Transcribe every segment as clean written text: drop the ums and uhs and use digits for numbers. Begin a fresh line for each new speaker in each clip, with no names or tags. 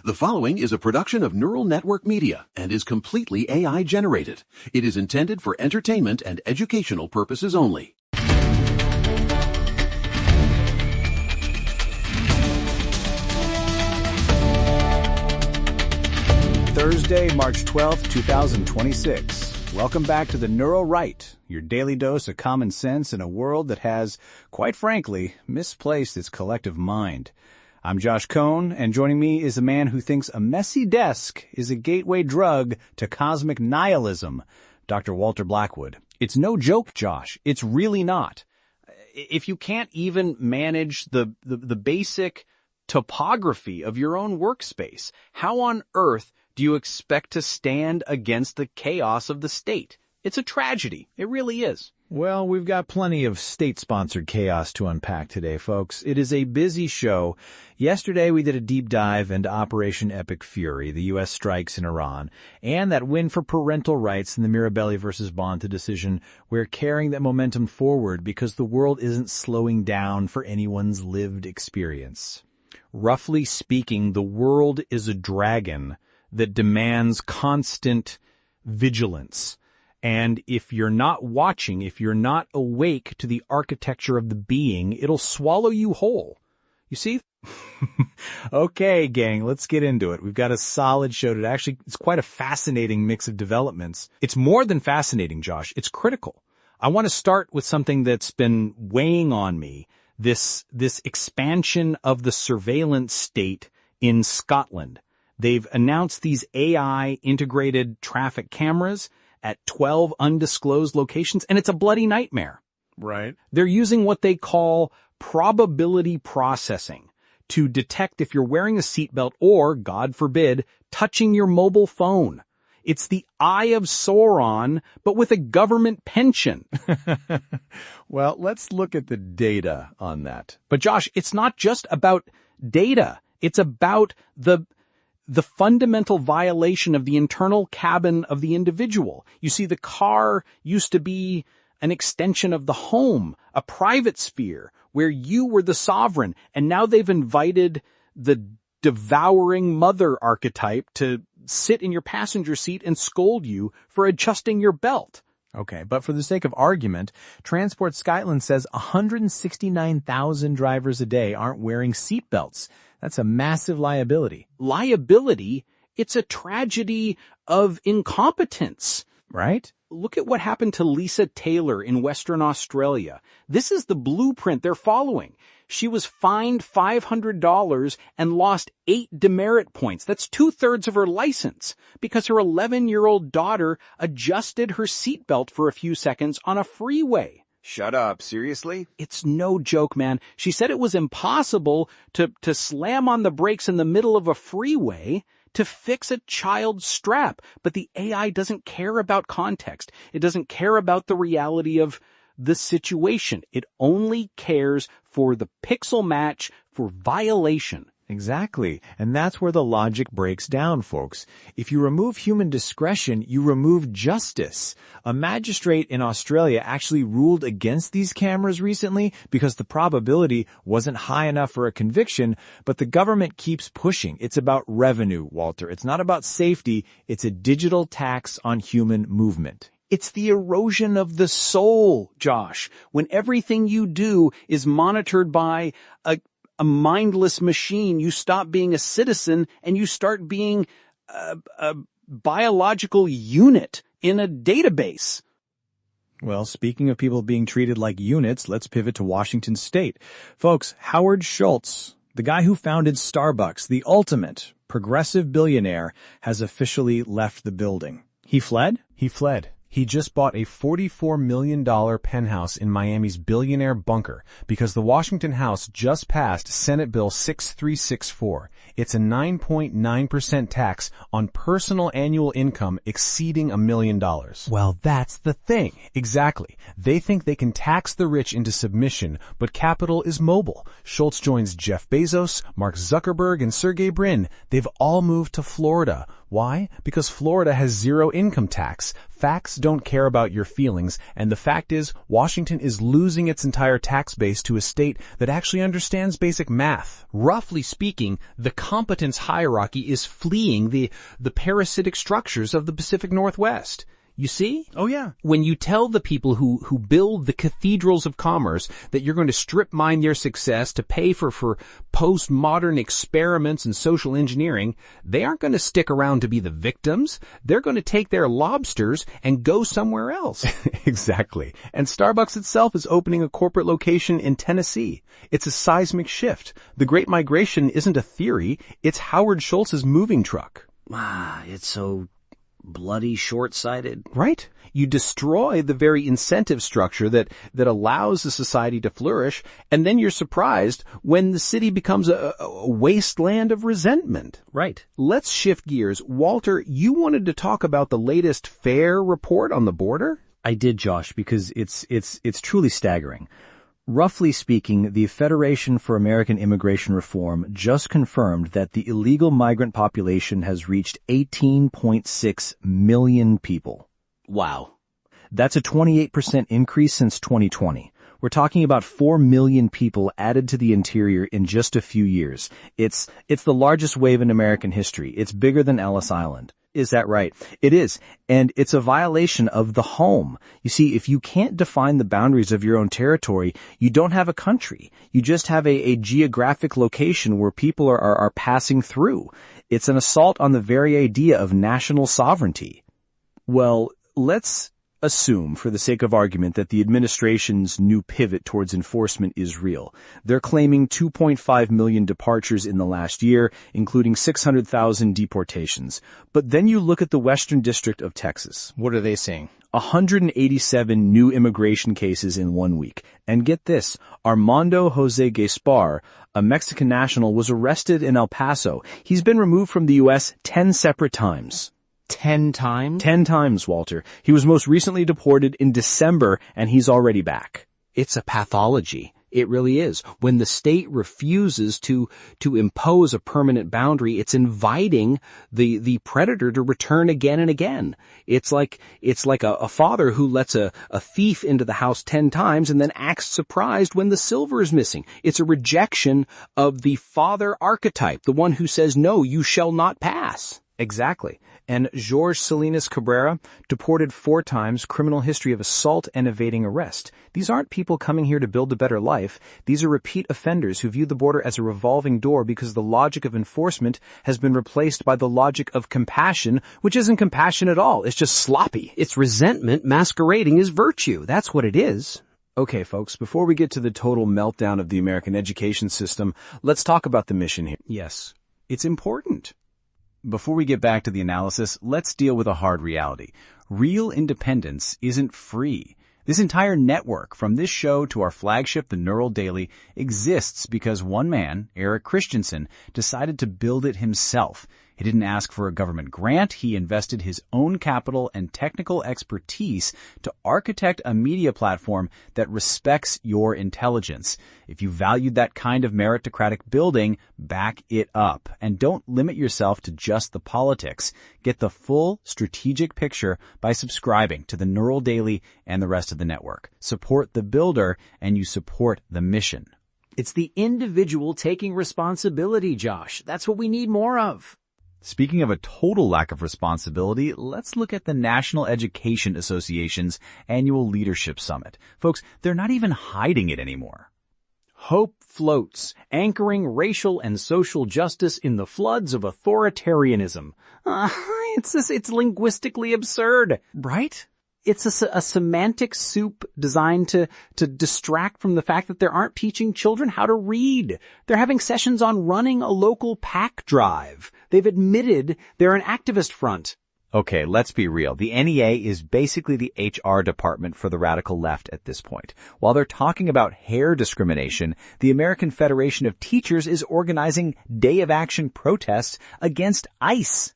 The following is a production of Neural Network Media and is completely AI generated. It is intended for entertainment and educational purposes only.
Thursday, March 12th, 2026. Welcome back to the Neural Right, your daily dose of common sense in a world that has, quite frankly, misplaced its collective mind. I'm Josh Cohn, and joining me is a man who thinks a messy desk is a gateway drug to cosmic nihilism, Dr. Walter Blackwood. It's no joke, Josh. It's really not. If you can't even manage the basic topography of your own workspace, how on earth do you expect to stand against the chaos of the state? It's a tragedy. It really is.
Well, we've got plenty of state-sponsored chaos to unpack today, folks. It is a busy show. Yesterday, we did a deep dive into Operation Epic Fury, the U.S. strikes in Iran, and that win for parental rights in the Mirabelli versus Bonta decision. We're carrying that momentum forward because the world isn't slowing down for anyone's lived experience. Roughly speaking, the world is a dragon that demands constant vigilance. And if you're not watching, if you're not awake to the architecture of the being, it'll swallow you whole. You see? Okay, gang, let's get into it. We've got a solid show today. Actually, it's quite a fascinating mix of developments. It's more than fascinating, Josh. It's critical. I want to start with something that's been weighing on me, this expansion of the surveillance state in Scotland. They've announced these AI integrated traffic cameras at 12 undisclosed locations, and it's a bloody nightmare.
Right.
They're using what they call probability processing to detect if you're wearing a seatbelt or, God forbid, touching your mobile phone. It's the Eye of Sauron, but with a government pension.
Well, let's look at the data on that.
But Josh, it's not just about data. It's about the fundamental violation of the internal cabin of the individual. You see, the car used to be an extension of the home, a private sphere where you were the sovereign, and now they've invited the devouring mother archetype to sit in your passenger seat and scold you for adjusting your belt.
Okay, but for the sake of argument, Transport Scotland says 169,000 drivers a day aren't wearing seatbelts. That's a massive liability.
Liability? It's a tragedy of incompetence.
Right?
Look at what happened to Lisa Taylor in Western Australia. This is the blueprint they're following. She was fined $500 and lost 8 demerit points. That's 2/3 of her license because her 11-year-old daughter adjusted her seatbelt for a few seconds on a freeway.
Shut up, seriously?
It's no joke, man. She said it was impossible to slam on the brakes in the middle of a freeway to fix a child's strap. But the AI doesn't care about context. It doesn't care about the reality of the situation. It only cares for the pixel match for violation.
Exactly. And that's where the logic breaks down, folks. If you remove human discretion, you remove justice. A magistrate in Australia actually ruled against these cameras recently because the probability wasn't high enough for a conviction, but the government keeps pushing. It's about revenue, Walter. It's not about safety. It's a digital tax on human movement.
It's the erosion of the soul, Josh. When everything you do is monitored by a mindless machine, you stop being a citizen and you start being a biological unit in a database.
Well, speaking of people being treated like units, let's pivot to Washington State. Folks, Howard Schultz, the guy who founded Starbucks, the ultimate progressive billionaire, has officially left the building.
He fled?
He fled. He just bought a $44 million penthouse in Miami's Billionaire bunker because the Washington House just passed Senate Bill 6364. It's a 9.9% tax on personal annual income exceeding $1 million. Well, that's the thing. Exactly. They think they can tax the rich into submission, but capital is mobile. Schultz joins Jeff Bezos, Mark Zuckerberg, and Sergey Brin. They've all moved to Florida.
Why? Because Florida has zero income tax. Facts don't care about your feelings, and the fact is, Washington is losing its entire tax base to a state that actually understands basic math. Roughly speaking, the competence hierarchy is fleeing the parasitic structures of the Pacific Northwest. You see?
Oh, yeah.
When you tell the people who build the cathedrals of commerce that you're going to strip mine their success to pay for postmodern experiments and social engineering, they aren't going to stick around to be the victims. They're going to take their lobsters and go somewhere else. Exactly. And Starbucks itself is opening a corporate location in Tennessee. It's a seismic shift. The Great Migration isn't a theory. It's Howard Schultz's moving truck.
It's so bloody short-sighted.
Right? You destroy the very incentive structure that allows the society to flourish, and then you're surprised when the city becomes a wasteland of resentment.
Right.
Let's shift gears. Walter, you wanted to talk about the latest FAIR report on the border?
I did, Josh, because it's truly staggering. Roughly speaking, the Federation for American Immigration Reform just confirmed that the illegal migrant population has reached 18.6 million people.
Wow.
That's a 28% increase since 2020. We're talking about 4 million people added to the interior in just a few years. It's the largest wave in American history. It's bigger than Ellis Island. Is that right? It is. And it's a violation of the home. You see, if you can't define the boundaries of your own territory, you don't have a country. You just have a geographic location where people are passing through. It's an assault on the very idea of national sovereignty.
Well, let's assume, for the sake of argument, that the administration's new pivot towards enforcement is real. They're claiming 2.5 million departures in the last year, including 600,000 deportations. But then you look at the Western District of Texas.
What are they saying?
187 new immigration cases in 1 week. And get this, Armando Jose Gaspar, a Mexican national, was arrested in El Paso. He's been removed from the U.S. 10 separate times.
10 times?
10 times, Walter. He was most recently deported in December, and he's already back.
It's a pathology. It really is. When the state refuses to impose a permanent boundary, it's inviting the predator to return again and again. It's like a father who lets a thief into the house 10 times and then acts surprised when the silver is missing. It's a rejection of the father archetype, the one who says, no, you shall not pass.
Exactly. And Jorge Salinas Cabrera, deported 4 times, criminal history of assault and evading arrest. These aren't people coming here to build a better life. These are repeat offenders who view the border as a revolving door because the logic of enforcement has been replaced by the logic of compassion, which isn't compassion at all. It's just sloppy.
It's resentment masquerading as virtue. That's what it is.
Okay, folks, before we get to the total meltdown of the American education system, let's talk about the mission here.
Yes.
It's important. Before we get back to the analysis, let's deal with a hard reality. Real independence isn't free. This entire network, from this show to our flagship, the Neural Daily, exists because one man, Eric Christensen, decided to build it himself. He didn't ask for a government grant. He invested his own capital and technical expertise to architect a media platform that respects your intelligence. If you valued that kind of meritocratic building, back it up. And don't limit yourself to just the politics. Get the full strategic picture by subscribing to the Neural Daily and the rest of the network. Support the builder and you support the mission.
It's the individual taking responsibility, Josh. That's what we need more of.
Speaking of a total lack of responsibility, let's look at the National Education Association's annual leadership summit. Folks, they're not even hiding it anymore.
Hope floats, anchoring racial and social justice in the floods of authoritarianism. It's linguistically absurd, right? It's a semantic soup designed to distract from the fact that they aren't teaching children how to read. They're having sessions on running a local pack drive. They've admitted they're an activist front.
Okay, let's be real. The NEA is basically the HR department for the radical left at this point. While they're talking about hair discrimination, the American Federation of Teachers is organizing day of action protests against ICE.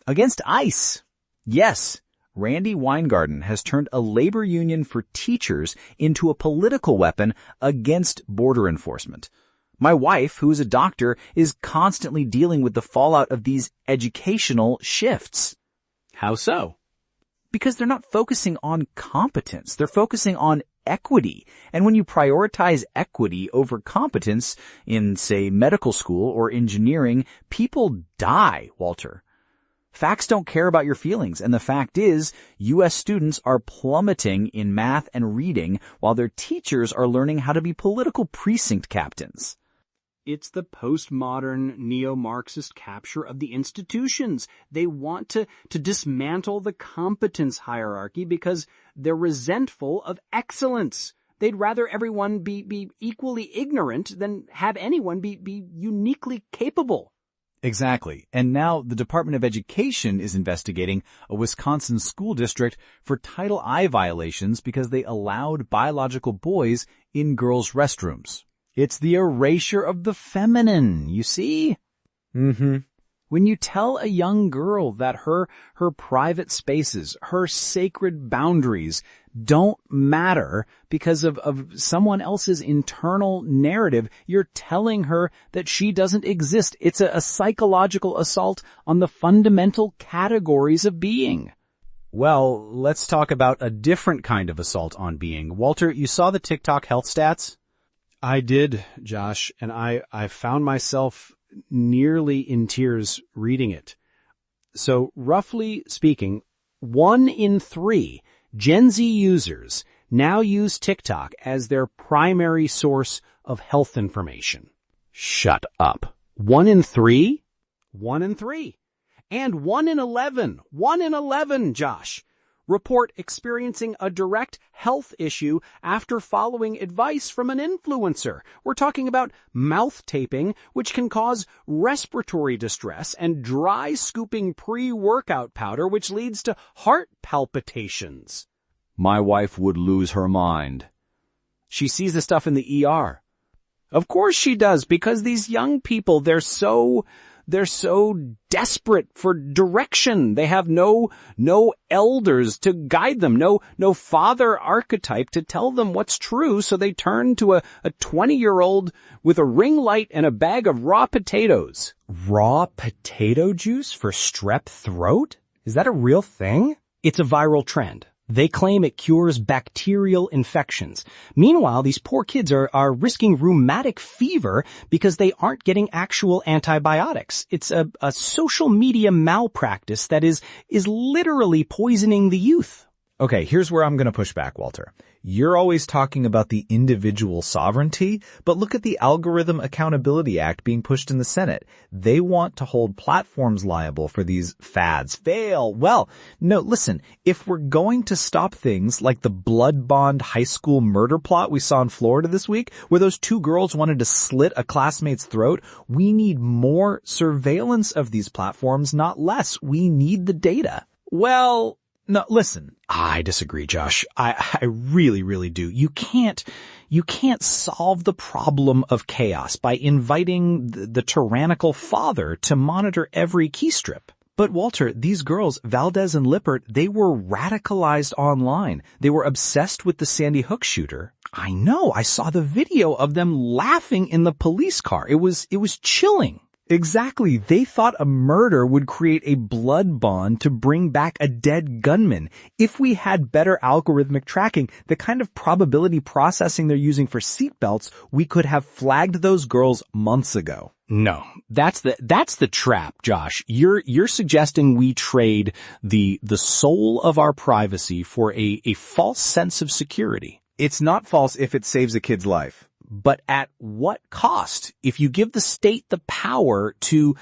Against ICE. Yes. Randy Weingarten has turned a labor union for teachers into a political weapon against border enforcement.
My wife, who is a doctor, is constantly dealing with the fallout of these educational shifts.
How so?
Because they're not focusing on competence. They're focusing on equity. And when you prioritize equity over competence in, say, medical school or engineering, people die, Walter. Facts don't care about your feelings, and the fact is, U.S. students are plummeting in math and reading while their teachers are learning how to be political precinct captains.
It's the postmodern neo-Marxist capture of the institutions. They want to dismantle the competence hierarchy because they're resentful of excellence. They'd rather everyone be equally ignorant than have anyone be uniquely capable.
Exactly. And now the Department of Education is investigating a Wisconsin school district for Title I violations because they allowed biological boys in girls' restrooms. It's the erasure of the feminine, you see?
Mm-hmm.
When you tell a young girl that her private spaces, her sacred boundaries don't matter because of someone else's internal narrative, you're telling her that she doesn't exist. It's a psychological assault on the fundamental categories of being.
Well, let's talk about a different kind of assault on being. Walter, you saw the TikTok health stats?
I did, Josh, and I found myself nearly in tears reading it. So, roughly speaking, 1 in 3 Gen Z users now use TikTok as their primary source of health information.
Shut up.
1 in 3? 1 in 3. And 1 in 11. 1 in 11, Josh. Report experiencing a direct health issue after following advice from an influencer. We're talking about mouth taping, which can cause respiratory distress, and dry scooping pre-workout powder, which leads to heart palpitations.
My wife would lose her mind.
She sees the stuff in the ER. Of course she does, because these young people, they're so desperate for direction. They have no elders to guide them, no father archetype to tell them what's true, so they turn to a 20-year-old with a ring light and a bag of raw potatoes.
Raw potato juice for strep throat? Is that a real thing? It's a viral trend. They claim it cures bacterial infections. Meanwhile, these poor kids are risking rheumatic fever because they aren't getting actual antibiotics. It's a social media malpractice that is literally poisoning the youth.
Okay, here's where I'm going to push back, Walter. You're always talking about the individual sovereignty, but look at the Algorithm Accountability Act being pushed in the Senate. They want to hold platforms liable for these fads. Fail. Well, no, listen, if we're going to stop things like the blood bond high school murder plot we saw in Florida this week, where those 2 girls wanted to slit a classmate's throat, we need more surveillance of these platforms, not less. We need the data.
Well,
no, listen.
I disagree, Josh. I really, really do. You can't solve the problem of chaos by inviting the tyrannical father to monitor every keystrip.
But Walter, these girls, Valdez and Lippert, they were radicalized online. They were obsessed with the Sandy Hook shooter.
I know. I saw the video of them laughing in the police car. It was chilling.
Exactly. They thought a murder would create a blood bond to bring back a dead gunman. If we had better algorithmic tracking, the kind of probability processing they're using for seatbelts, we could have flagged those girls months ago.
No, that's the trap, Josh. You're suggesting we trade the soul of our privacy for a false sense of security.
It's not false if it saves a kid's life.
But at what cost? If you give the state the power to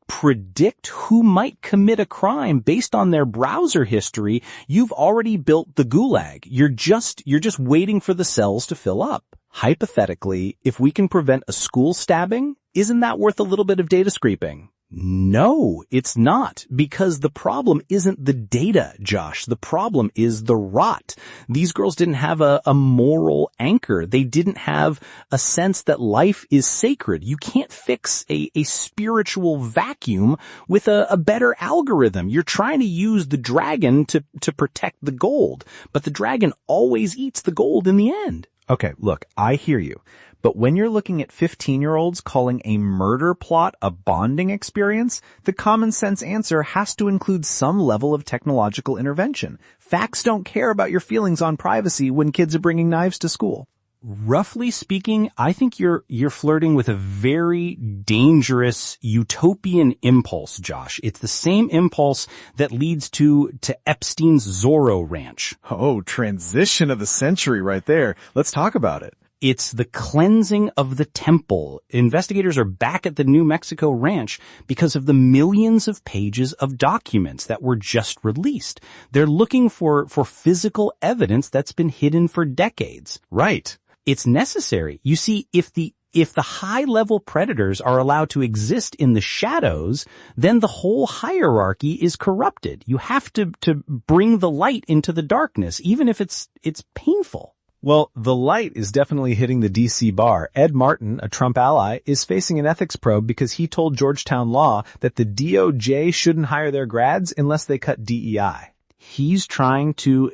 predict who might commit a crime based on their browser history, you've already built the gulag. You're just waiting for the cells to fill up. Hypothetically, if we can prevent a school stabbing, isn't that worth a little bit of data scraping? No, it's not, because the problem isn't the data, Josh. The problem is the rot. These girls didn't have a moral anchor. They didn't have a sense that life is sacred. You can't fix a spiritual vacuum with a better algorithm. You're trying to use the dragon to protect the gold, but the dragon always eats the gold in the end.
Okay, look, I hear you. But when you're looking at 15-year-olds calling a murder plot a bonding experience, the common sense answer has to include some level of technological intervention. Facts don't care about your feelings on privacy when kids are bringing knives to school.
Roughly speaking, I think you're flirting with a very dangerous utopian impulse, Josh. It's the same impulse that leads to Epstein's Zorro Ranch.
Oh, transition of the century right there. Let's talk about it.
It's the cleansing of the temple. Investigators are back at the New Mexico ranch because of the millions of pages of documents that were just released. They're looking for physical evidence that's been hidden for decades.
Right.
It's necessary. You see, if the high-level predators are allowed to exist in the shadows, then the whole hierarchy is corrupted. You have to bring the light into the darkness, even if it's painful.
Well, the light is definitely hitting the D.C. bar. Ed Martin, a Trump ally, is facing an ethics probe because he told Georgetown Law that the DOJ shouldn't hire their grads unless they cut DEI.
He's trying to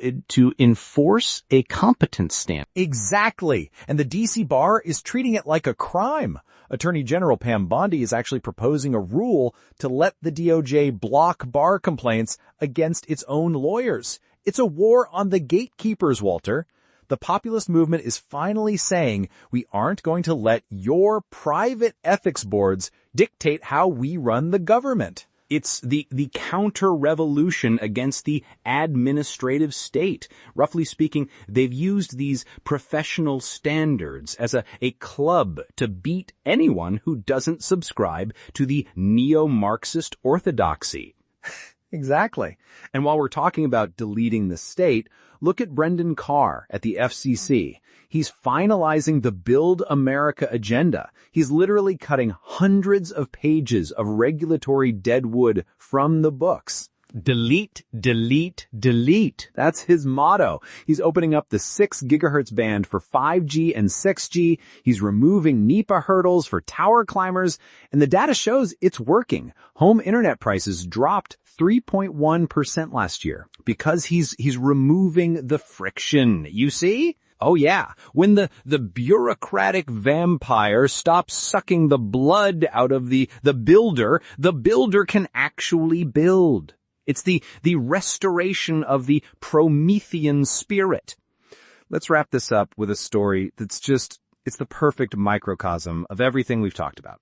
enforce a competence stamp.
Exactly. And the D.C. bar is treating it like a crime. Attorney General Pam Bondi is actually proposing a rule to let the DOJ block bar complaints against its own lawyers. It's a war on the gatekeepers, Walter. The populist movement is finally saying we aren't going to let your private ethics boards dictate how we run the government.
It's the counter-revolution against the administrative state. Roughly speaking, they've used these professional standards as a club to beat anyone who doesn't subscribe to the neo-Marxist orthodoxy.
Exactly. And while we're talking about deleting the state, look at Brendan Carr at the FCC. He's finalizing the Build America agenda. He's literally cutting hundreds of pages of regulatory deadwood from the books.
Delete, delete, delete.
That's his motto. He's opening up the 6 gigahertz band for 5G and 6G. He's removing NEPA hurdles for tower climbers. And the data shows it's working. Home internet prices dropped 3.1% last year because he's removing the friction. You see?
Oh yeah, when the bureaucratic vampire stops sucking the blood out of the builder can actually build. It's the restoration of the Promethean spirit.
Let's wrap this up with a story that's it's the perfect microcosm of everything we've talked about.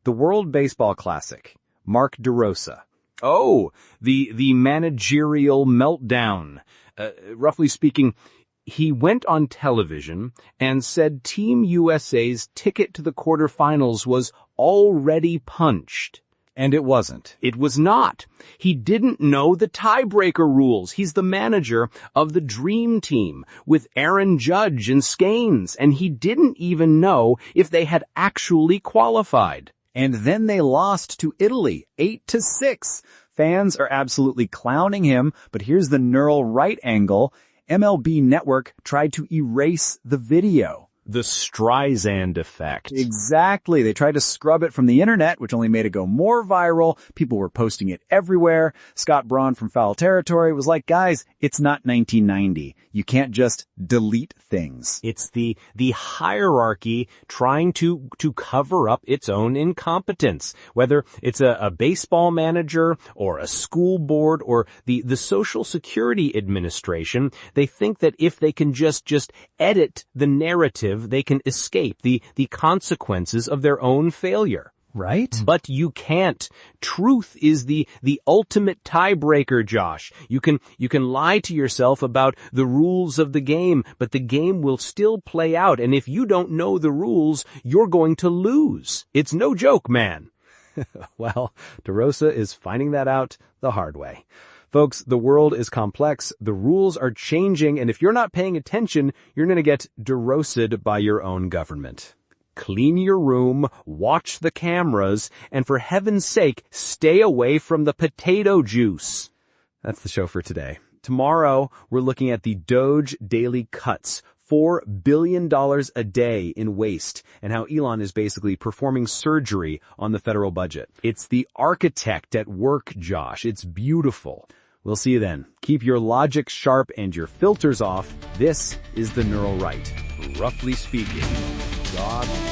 The World Baseball Classic, Mark DeRosa.
Oh, the managerial meltdown. Roughly speaking, he went on television and said Team USA's ticket to the quarterfinals was already punched.
And it wasn't.
It was not. He didn't know the tiebreaker rules. He's the manager of the Dream Team with Aaron Judge and Scanes, and he didn't even know if they had actually qualified.
And then they lost to Italy, 8-6. Fans are absolutely clowning him, but here's the neural right angle. MLB Network tried to erase the video.
The Streisand effect.
Exactly. They tried to scrub it from the internet, which only made it go more viral. People were posting it everywhere. Scott Braun from Foul Territory was like, guys, it's not 1990. You can't just delete things.
It's the hierarchy trying to cover up its own incompetence. Whether it's a baseball manager or a school board or the Social Security Administration, they think that if they can just edit the narrative, they can escape the consequences of their own failure.
Right?
But you can't. Truth is the ultimate tiebreaker, Josh. You can lie to yourself about the rules of the game, but the game will still play out. And if you don't know the rules, you're going to lose. It's no joke, man.
Well, DeRosa is finding that out the hard way. Folks, the world is complex, the rules are changing, and if you're not paying attention, you're going to get DeRosa'd by your own government.
Clean your room, watch the cameras, and for heaven's sake, stay away from the potato juice.
That's the show for today. Tomorrow, we're looking at the Doge daily cuts. $4 billion a day in waste, and how Elon is basically performing surgery on the federal budget. It's the architect at work, Josh. It's beautiful. We'll see you then. Keep your logic sharp and your filters off. This is the Neural Right, roughly speaking.
dog.